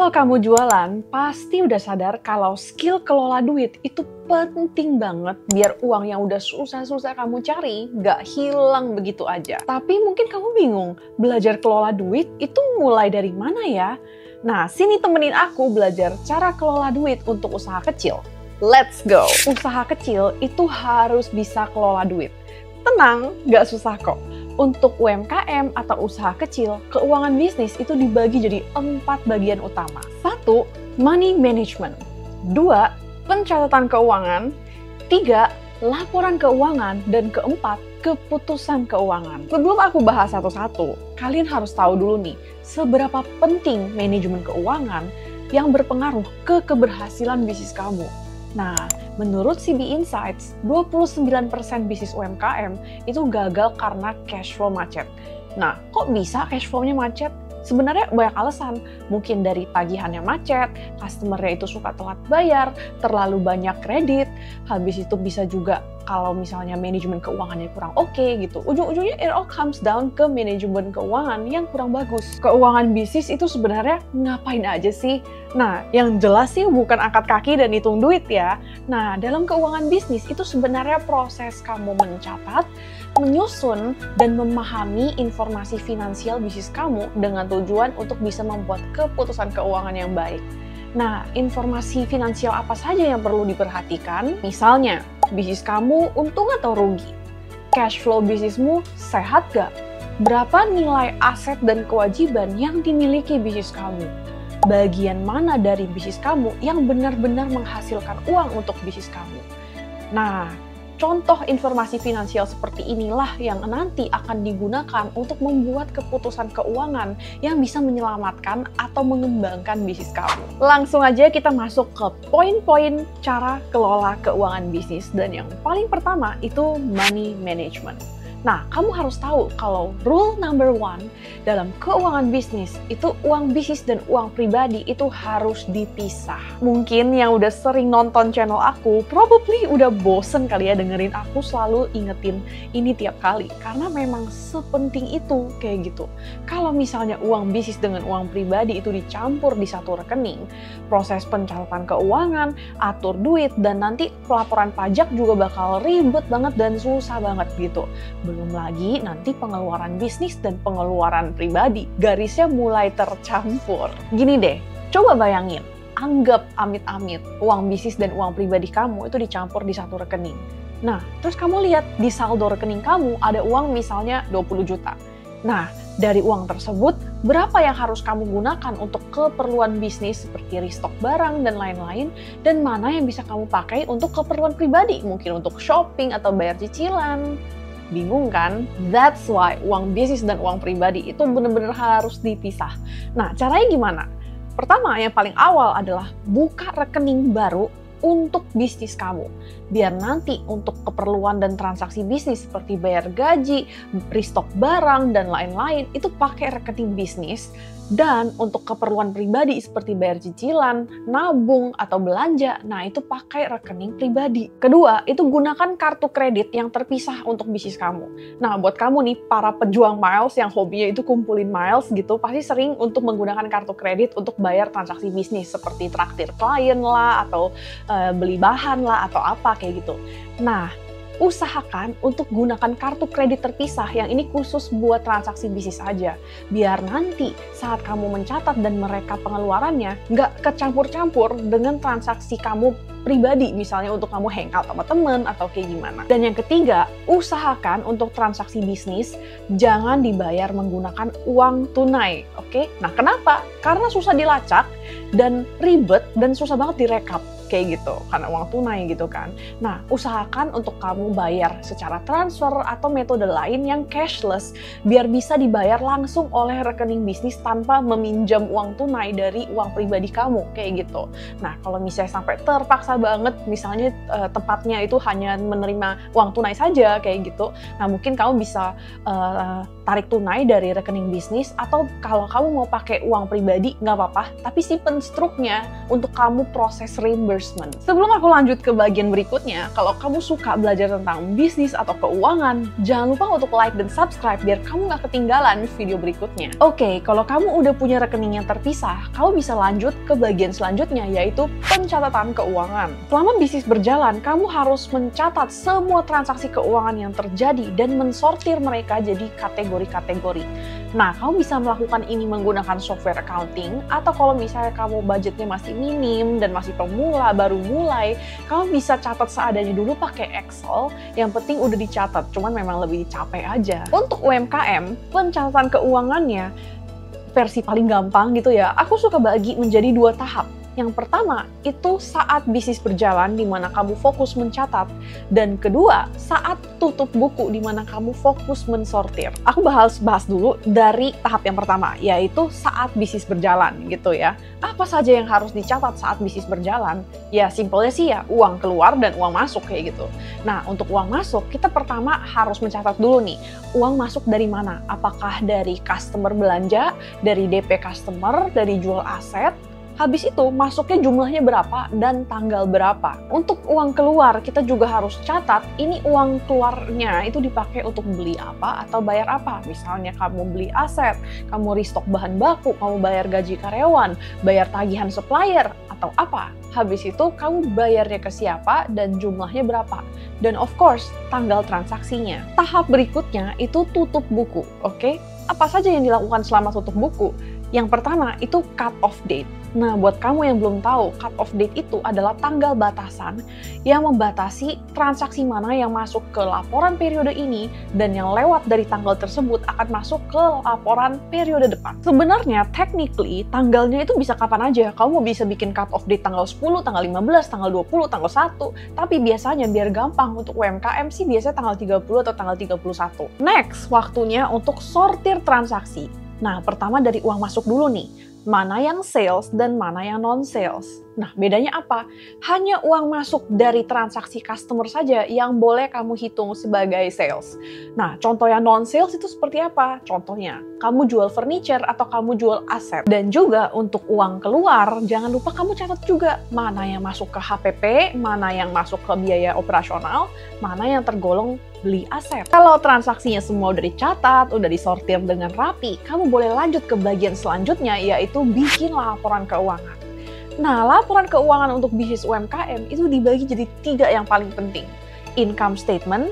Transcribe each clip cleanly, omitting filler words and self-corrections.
Kalau kamu jualan, pasti udah sadar kalau skill kelola duit itu penting banget biar uang yang udah susah-susah kamu cari gak hilang begitu aja. Tapi mungkin kamu bingung, belajar kelola duit itu mulai dari mana ya? Nah, sini temenin aku belajar cara kelola duit untuk usaha kecil. Let's go! Usaha kecil itu harus bisa kelola duit. Tenang, gak susah kok. Untuk UMKM atau usaha kecil, keuangan bisnis itu dibagi jadi 4 bagian utama. 1. Money management. 2. Pencatatan keuangan. 3. Laporan keuangan. Dan keempat, keputusan keuangan. Sebelum aku bahas satu-satu, kalian harus tahu dulu nih, seberapa penting manajemen keuangan yang berpengaruh ke keberhasilan bisnis kamu. Nah, menurut CB Insights, 29% bisnis UMKM itu gagal karena cash flow macet. Nah, kok bisa cash flow-nya macet? Sebenarnya banyak alasan. Mungkin dari tagihannya macet, customer-nya itu suka telat bayar, terlalu banyak kredit, habis itu bisa juga kalau misalnya manajemen keuangannya kurang oke gitu. Ujung-ujungnya it all comes down ke manajemen keuangan yang kurang bagus. Keuangan bisnis itu sebenarnya ngapain aja sih? Nah, yang jelas sih bukan angkat kaki dan hitung duit ya. Nah, dalam keuangan bisnis itu sebenarnya proses kamu mencatat, menyusun, dan memahami informasi finansial bisnis kamu dengan tujuan untuk bisa membuat keputusan keuangan yang baik. Nah, informasi finansial apa saja yang perlu diperhatikan? Misalnya, bisnis kamu untung atau rugi? Cash flow bisnismu sehat gak? Berapa nilai aset dan kewajiban yang dimiliki bisnis kamu? Bagian mana dari bisnis kamu yang benar-benar menghasilkan uang untuk bisnis kamu? Nah, contoh informasi finansial seperti inilah yang nanti akan digunakan untuk membuat keputusan keuangan yang bisa menyelamatkan atau mengembangkan bisnis kamu. Langsung aja kita masuk ke poin-poin cara kelola keuangan bisnis, dan yang paling pertama itu money management. Nah, kamu harus tahu kalau rule number 1 dalam keuangan bisnis itu uang bisnis dan uang pribadi itu harus dipisah. Mungkin yang udah sering nonton channel aku, probably udah bosen kali ya dengerin aku selalu ingetin ini tiap kali. Karena memang sepenting itu kayak gitu. Kalau misalnya uang bisnis dengan uang pribadi itu dicampur di satu rekening, proses pencatatan keuangan, atur duit, dan nanti pelaporan pajak juga bakal ribet banget dan susah banget gitu. Belum lagi nanti pengeluaran bisnis dan pengeluaran pribadi, garisnya mulai tercampur. Gini deh, coba bayangin, anggap amit-amit uang bisnis dan uang pribadi kamu itu dicampur di satu rekening. Nah, terus kamu lihat di saldo rekening kamu ada uang misalnya 20 juta. Nah, dari uang tersebut, berapa yang harus kamu gunakan untuk keperluan bisnis seperti restock barang dan lain-lain, dan mana yang bisa kamu pakai untuk keperluan pribadi, mungkin untuk shopping atau bayar cicilan. Bingung kan? That's why uang bisnis dan uang pribadi itu benar-benar harus dipisah. Nah, caranya gimana? Pertama, yang paling awal adalah buka rekening baru untuk bisnis kamu. Biar nanti untuk keperluan dan transaksi bisnis seperti bayar gaji, restock barang, dan lain-lain itu pakai rekening bisnis. Dan untuk keperluan pribadi seperti bayar cicilan, nabung, atau belanja, nah itu pakai rekening pribadi. Kedua, itu gunakan kartu kredit yang terpisah untuk bisnis kamu. Nah, buat kamu nih, para pejuang miles yang hobinya itu kumpulin miles gitu, pasti sering untuk menggunakan kartu kredit untuk bayar transaksi bisnis seperti traktir klien lah, atau beli bahan lah, atau apa kayak gitu. Nah, usahakan untuk gunakan kartu kredit terpisah yang ini khusus buat transaksi bisnis aja. Biar nanti saat kamu mencatat dan mereka pengeluarannya nggak kecampur-campur dengan transaksi kamu pribadi, misalnya untuk kamu hangout sama temen atau kayak gimana. Dan yang ketiga, usahakan untuk transaksi bisnis jangan dibayar menggunakan uang tunai, oke? Nah, kenapa? Karena susah dilacak dan ribet dan susah banget direkap kayak gitu, karena uang tunai gitu kan. Nah, usahakan untuk kamu bayar secara transfer atau metode lain yang cashless, biar bisa dibayar langsung oleh rekening bisnis tanpa meminjam uang tunai dari uang pribadi kamu, kayak gitu. Nah, kalau misalnya sampai terpaksa banget, misalnya tempatnya itu hanya menerima uang tunai saja, kayak gitu, nah mungkin kamu bisa tarik tunai dari rekening bisnis, atau kalau kamu mau pakai uang pribadi nggak apa-apa, tapi simpen struknya untuk kamu proses reimbursement. Sebelum aku lanjut ke bagian berikutnya, kalau kamu suka belajar tentang bisnis atau keuangan, jangan lupa untuk like dan subscribe biar kamu nggak ketinggalan video berikutnya. Oke, kalau kamu udah punya rekening yang terpisah, kamu bisa lanjut ke bagian selanjutnya, yaitu pencatatan keuangan. Selama bisnis berjalan, kamu harus mencatat semua transaksi keuangan yang terjadi dan mensortir mereka jadi kategori-kategori. Nah, kamu bisa melakukan ini menggunakan software accounting, atau kalau misalnya kamu budgetnya masih minim dan masih pemula, baru mulai, kamu bisa catat seadanya dulu pakai Excel, yang penting udah dicatat, cuman memang lebih capek aja. Untuk UMKM, pencatatan keuangannya, versi paling gampang gitu ya, aku suka bagi menjadi 2 tahap. Yang pertama, itu saat bisnis berjalan di mana kamu fokus mencatat. Dan kedua, saat tutup buku di mana kamu fokus mensortir. Aku bahas dulu dari tahap yang pertama, yaitu saat bisnis berjalan gitu ya. Apa saja yang harus dicatat saat bisnis berjalan? Ya, simpelnya sih ya, uang keluar dan uang masuk kayak gitu. Nah, untuk uang masuk, kita pertama harus mencatat dulu nih, uang masuk dari mana? Apakah dari customer belanja, dari DP customer, dari jual aset? Habis itu masuknya jumlahnya berapa dan tanggal berapa. Untuk uang keluar kita juga harus catat ini uang keluarnya itu dipakai untuk beli apa atau bayar apa. Misalnya kamu beli aset, kamu restock bahan baku, kamu bayar gaji karyawan, bayar tagihan supplier atau apa. Habis itu kamu bayarnya ke siapa dan jumlahnya berapa. Dan of course tanggal transaksinya. Tahap berikutnya itu tutup buku, oke? Apa saja yang dilakukan selama tutup buku? Yang pertama itu cut off date. Nah, buat kamu yang belum tahu, cut off date itu adalah tanggal batasan yang membatasi transaksi mana yang masuk ke laporan periode ini dan yang lewat dari tanggal tersebut akan masuk ke laporan periode depan. Sebenarnya, technically, tanggalnya itu bisa kapan aja. Kamu bisa bikin cut off date tanggal 10, tanggal 15, tanggal 20, tanggal 1. Tapi biasanya biar gampang untuk UMKM sih biasanya tanggal 30 atau tanggal 31. Next, waktunya untuk sortir transaksi. Nah, pertama dari uang masuk dulu nih. Mana yang sales dan mana yang non-sales. Nah, bedanya apa? Hanya uang masuk dari transaksi customer saja yang boleh kamu hitung sebagai sales. Nah, contoh yang non-sales itu seperti apa? Contohnya, kamu jual furniture atau kamu jual aset. Dan juga untuk uang keluar, jangan lupa kamu catat juga mana yang masuk ke HPP, mana yang masuk ke biaya operasional, mana yang tergolong beli aset. Kalau transaksinya semua udah dicatat, udah disortir dengan rapi, kamu boleh lanjut ke bagian selanjutnya, yaitu bikin laporan keuangan. Nah, laporan keuangan untuk bisnis UMKM itu dibagi jadi 3 yang paling penting. Income statement,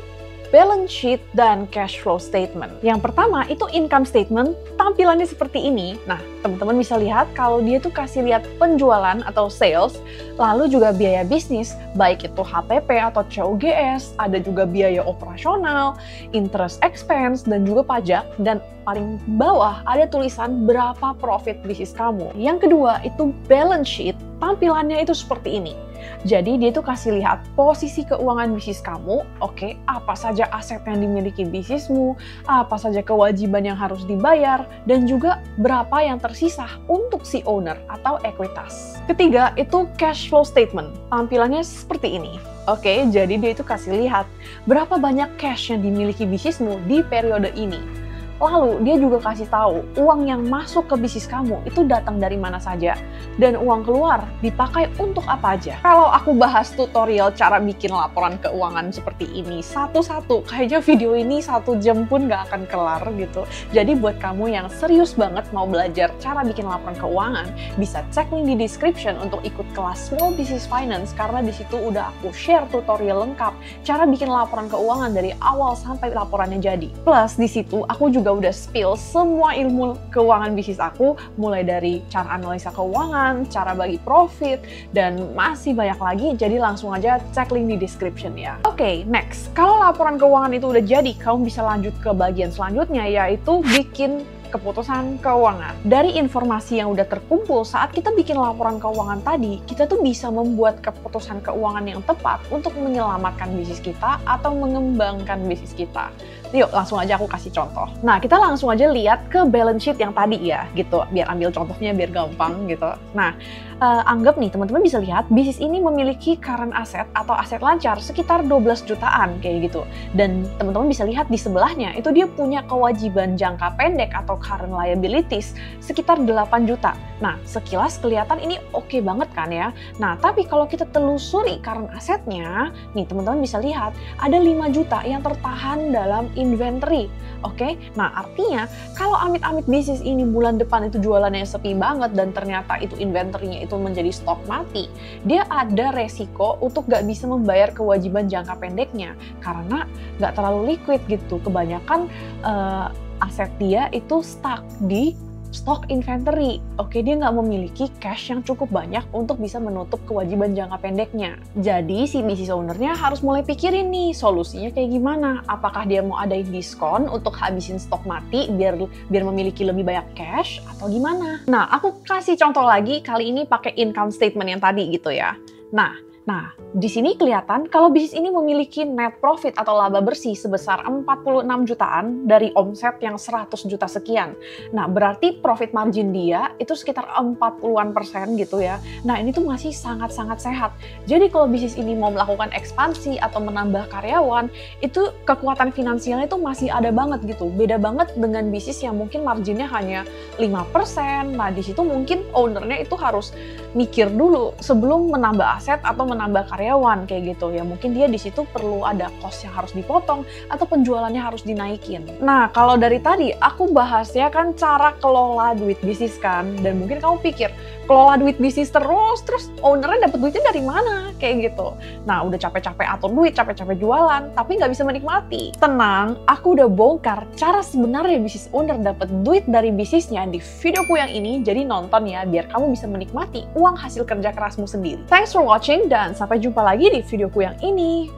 balance sheet, dan cash flow statement. Yang pertama itu income statement, tampilannya seperti ini. Nah, teman-teman bisa lihat kalau dia tuh kasih lihat penjualan atau sales, lalu juga biaya bisnis, baik itu HPP atau COGS, ada juga biaya operasional, interest expense, dan juga pajak, dan paling bawah ada tulisan berapa profit bisnis kamu. Yang kedua itu balance sheet, tampilannya itu seperti ini. Jadi dia tuh kasih lihat posisi keuangan bisnis kamu, oke, apa saja aset yang dimiliki bisnismu, apa saja kewajiban yang harus dibayar, dan juga berapa yang tersisa untuk si owner atau ekuitas. Ketiga itu cash flow statement, tampilannya seperti ini. Oke, jadi dia itu kasih lihat berapa banyak cash yang dimiliki bisnismu di periode ini. Lalu dia juga kasih tahu uang yang masuk ke bisnis kamu itu datang dari mana saja dan uang keluar dipakai untuk apa aja. Kalau aku bahas tutorial cara bikin laporan keuangan seperti ini satu-satu, kayaknya video ini 1 jam pun nggak akan kelar gitu. Jadi buat kamu yang serius banget mau belajar cara bikin laporan keuangan, bisa cek link di description untuk ikut kelas Small Business Finance karena di situ udah aku share tutorial lengkap cara bikin laporan keuangan dari awal sampai laporannya jadi. Plus di situ aku juga udah spill semua ilmu keuangan bisnis aku, mulai dari cara analisa keuangan, cara bagi profit, dan masih banyak lagi, jadi langsung aja cek link di description ya. Oke, next. Kalau laporan keuangan itu udah jadi, kamu bisa lanjut ke bagian selanjutnya, yaitu bikin keputusan keuangan. Dari informasi yang udah terkumpul saat kita bikin laporan keuangan tadi, kita tuh bisa membuat keputusan keuangan yang tepat untuk menyelamatkan bisnis kita atau mengembangkan bisnis kita. Yuk langsung aja aku kasih contoh. Nah, kita langsung aja lihat ke balance sheet yang tadi ya, gitu. Biar ambil contohnya biar gampang gitu. Nah, anggap nih teman-teman bisa lihat bisnis ini memiliki current asset atau aset lancar sekitar 12 jutaan kayak gitu. Dan teman-teman bisa lihat di sebelahnya itu dia punya kewajiban jangka pendek atau current liabilities sekitar 8 juta. Nah, sekilas kelihatan ini oke banget kan ya. Nah, tapi kalau kita telusuri current asetnya, nih teman-teman bisa lihat ada 5 juta yang tertahan dalam inventory. Oke, nah artinya kalau amit-amit bisnis ini bulan depan itu jualannya sepi banget dan ternyata itu inventory-nya itu menjadi stok mati, dia ada resiko untuk nggak bisa membayar kewajiban jangka pendeknya karena nggak terlalu liquid gitu. Kebanyakan aset dia itu stuck di stok inventory. Oke, dia nggak memiliki cash yang cukup banyak untuk bisa menutup kewajiban jangka pendeknya. Jadi si business owner-nya harus mulai pikirin nih solusinya kayak gimana. Apakah dia mau adain diskon untuk habisin stok mati biar memiliki lebih banyak cash atau gimana? Nah, aku kasih contoh lagi kali ini pakai income statement yang tadi gitu ya. Nah, di sini kelihatan kalau bisnis ini memiliki net profit atau laba bersih sebesar 46 jutaan dari omset yang 100 juta sekian. Nah, berarti profit margin dia itu sekitar 40% gitu ya. Nah, ini tuh masih sangat-sangat sehat. Jadi kalau bisnis ini mau melakukan ekspansi atau menambah karyawan, itu kekuatan finansialnya itu masih ada banget gitu. Beda banget dengan bisnis yang mungkin marginnya hanya 5%. Nah, di situ mungkin ownernya itu harus mikir dulu sebelum menambah aset atau menambah karyawan kayak gitu ya. Mungkin dia di situ perlu ada cost yang harus dipotong atau penjualannya harus dinaikin. Nah, kalau dari tadi aku bahasnya kan cara kelola duit bisnis kan, dan mungkin kamu pikir kelola duit bisnis terus ownernya dapat duitnya dari mana kayak gitu. Nah, udah capek-capek atur duit, capek-capek jualan, tapi nggak bisa menikmati. Tenang, aku udah bongkar cara sebenarnya bisnis owner dapat duit dari bisnisnya di videoku yang ini. Jadi nonton ya biar kamu bisa menikmati uang hasil kerja kerasmu sendiri. Thanks for watching dan sampai jumpa lagi di videoku yang ini.